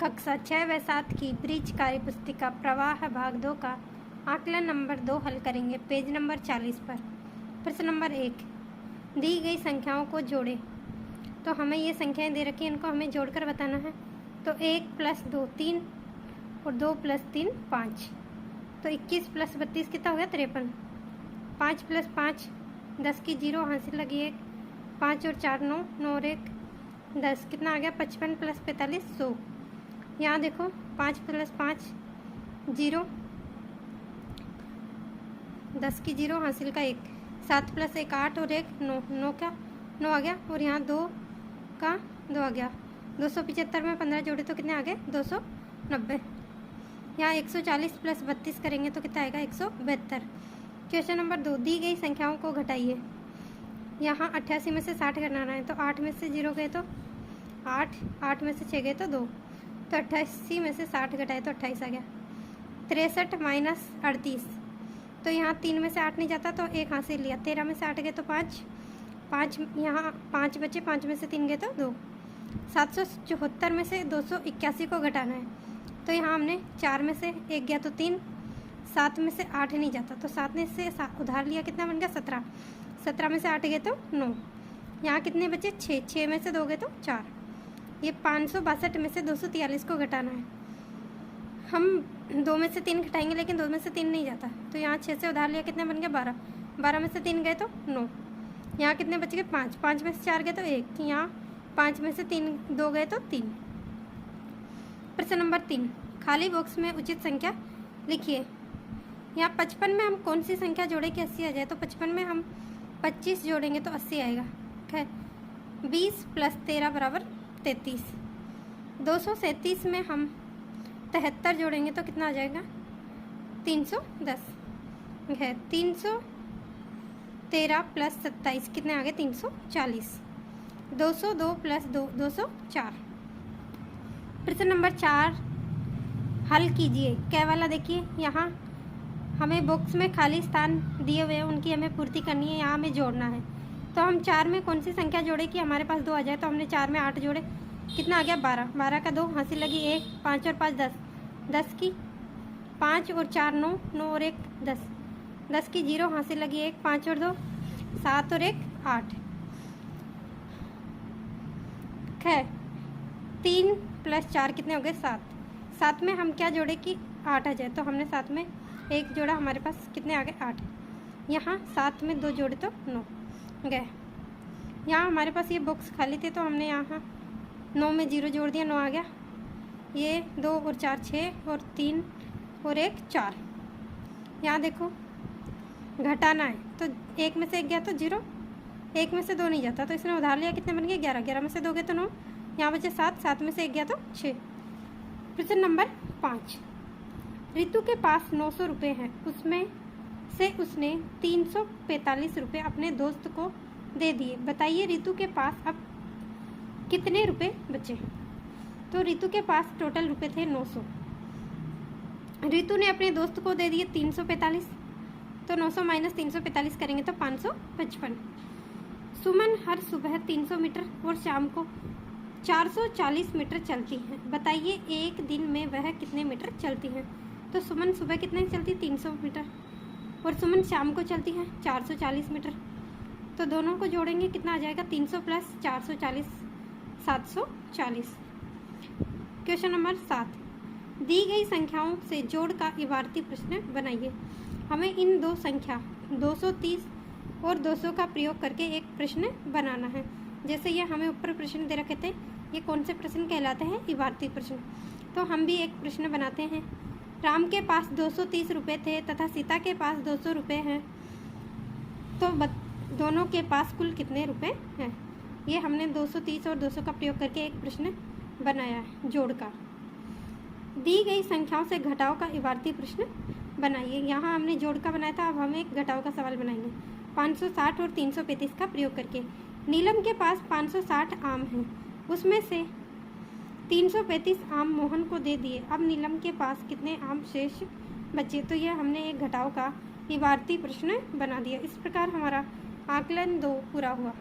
कक्षा 6 व 7 की ब्रिज कार्य पुस्तिका प्रवाह भाग 2 का आकलन नंबर 2 हल करेंगे। पेज नंबर 40 पर प्रश्न नंबर 1, दी गई संख्याओं को जोड़ें। तो हमें ये संख्याएं दे रखी हैं, इनको हमें जोड़कर बताना है। तो 1 + 2 3 और 2 + 3 5। तो 21 + 32 कितना हो गया 53। 5 + 5 10 की 0 हासिल लगी 1। 5 और 4 9, 9 और 1 10, कितना आ गया 55 + 45 100। यहाँ देखो 5 + 5 0, 10 की 0 हासिल का 1, 7 + 1 8 और 1 9, 9 का 9 आ गया। और यहाँ 2 का 2 आ गया। 275 में 15 जोड़े तो कितने आ गए 290। यहाँ 140 + 32 करेंगे तो कितना आएगा 172। क्वेश्चन नंबर 2, दी गई संख्याओं को घटाइए। यहाँ 88 में से 60 घटाना है। तो 8 में से 0 गए तो 8, 8 में से 6 गए तो 2, तो 88 में से 60 घटाए तो 28 आ गया। 63 - 38, तो यहाँ 3 में से 8 नहीं जाता तो 1 हासिल लिया। 13 में से 8 गए तो 5, 5 यहाँ 5 बचे, 5 में से 3 गए तो 2। 774 में से 281 को घटाना है। तो यहाँ हमने 4 में से 1 गया तो 3, 7 में से 8 नहीं जाता तो 7 में से उधार लिया, कितना बन गया 17। 17 में से 8 गए तो 9। यहाँ कितने बचे 6, 6 में से 2 गए तो 4। ये 562 में से 243 को घटाना है। हम 2 में से 3 घटाएंगे लेकिन 2 में से 3 नहीं जाता। तो यहाँ 6 से उधार लिया, कितने बन गया 12। 12 में से 3 गए तो 9। यहाँ कितने बच गए 5, 5 में से 4 गए तो 1। यहाँ 5 में से 2 गए तो 3। प्रश्न नंबर 3, खाली बॉक्स में उचित संख्या लिखिए। यहाँ 55 में हम कौन सी संख्या जोड़े कि 80 आ जाए। तो 55 में हम 25 जोड़ेंगे तो 80 आएगा। खैर 20 + 13 = 33। 237 में हम 73 जोड़ेंगे तो कितना आ जाएगा 310 है। 313 + 27 कितने आ गए 340। 202 + 2 204। प्रश्न नंबर 4 हल कीजिए। क्या वाला देखिए, यहाँ हमें बॉक्स में खाली स्थान दिए हुए हैं, उनकी हमें पूर्ति करनी है। यहाँ हमें जोड़ना है। तो हम 4 में कौन सी संख्या जोड़े कि हमारे पास 2 आ जाए। तो हमने 4 में 8 जोड़े, कितना आ गया 12। 12 का 2 हासिल लगी 1, 5 और 5 10, 10 की 5 और 4 9, 9 और 1 10, 10 की 0 हासिल लगी 1, 5 और 2 7 और 1 8। खैर 3 + 4 कितने हो गए 7। 7 में हम क्या जोड़े कि 8 आ जाए। तो हमने 7 में 1 जोड़ा, हमारे पास कितने आ गए 8। यहाँ 7 में 2 जोड़े तो 9 गए। यहाँ हमारे पास ये बॉक्स खाली थे तो हमने यहाँ 9 में 0 जोड़ दिया, 9 आ गया। ये 2 और 4 6 और 3 और 1 4। यहाँ देखो घटाना है तो 1 में से 1 गया तो 0, 1 में से 2 नहीं जाता तो इसने उधार लिया, कितने बन गए 11। 11 में से 2 गए तो 9, यहाँ बचे 7, 7 में से 1 गया तो 6। प्रश्न नंबर 5, रितु के पास 900 रुपये हैं, उसमें से उसने 345 रुपये अपने दोस्त को दे दिए। बताइए रितु के पास अब कितने रुपए बचे। तो रितु के पास टोटल रुपए थे 900। रितु ने अपने दोस्त को दे दिए 345, तो 900 - 345 करेंगे तो 555। सुमन हर सुबह 300 मीटर और शाम को 440 मीटर चलती है। बताइए एक दिन में वह कितने मीटर चलती है। तो सुमन सुबह कितने चलती 300 मीटर और सुमन शाम को चलती है 440 मीटर। तो दोनों को जोड़ेंगे कितना आ जाएगा 300 + 440 740। क्वेश्चन नंबर 7, दी गई संख्याओं से जोड़ का इबारती प्रश्न बनाइए। हमें इन दो संख्या 230 और 200 का प्रयोग करके एक प्रश्न बनाना है। जैसे ये हमें ऊपर प्रश्न दे रखे थे, ये कौन से प्रश्न कहलाते हैं इबारती प्रश्न। तो हम भी एक प्रश्न बनाते हैं। राम के पास 230 रुपये थे तथा सीता के पास 200 रुपये हैं, तो दोनों के पास कुल कितने रुपए हैं। ये हमने 230 और 200 का प्रयोग करके एक प्रश्न बनाया है जोड़ का। दी गई संख्याओं से घटाव का इबारती प्रश्न बनाइए। यहाँ हमने जोड़ का बनाया था, अब हम एक घटाव का सवाल बनाएंगे 560 और 335 का प्रयोग करके। नीलम के पास 560 आम हैं, उसमें से 335 आम मोहन को दे दिए। अब नीलम के पास कितने आम शेष बचे। तो यह हमने एक घटाव का इबारती प्रश्न बना दिया। इस प्रकार हमारा आकलन 2 पूरा हुआ।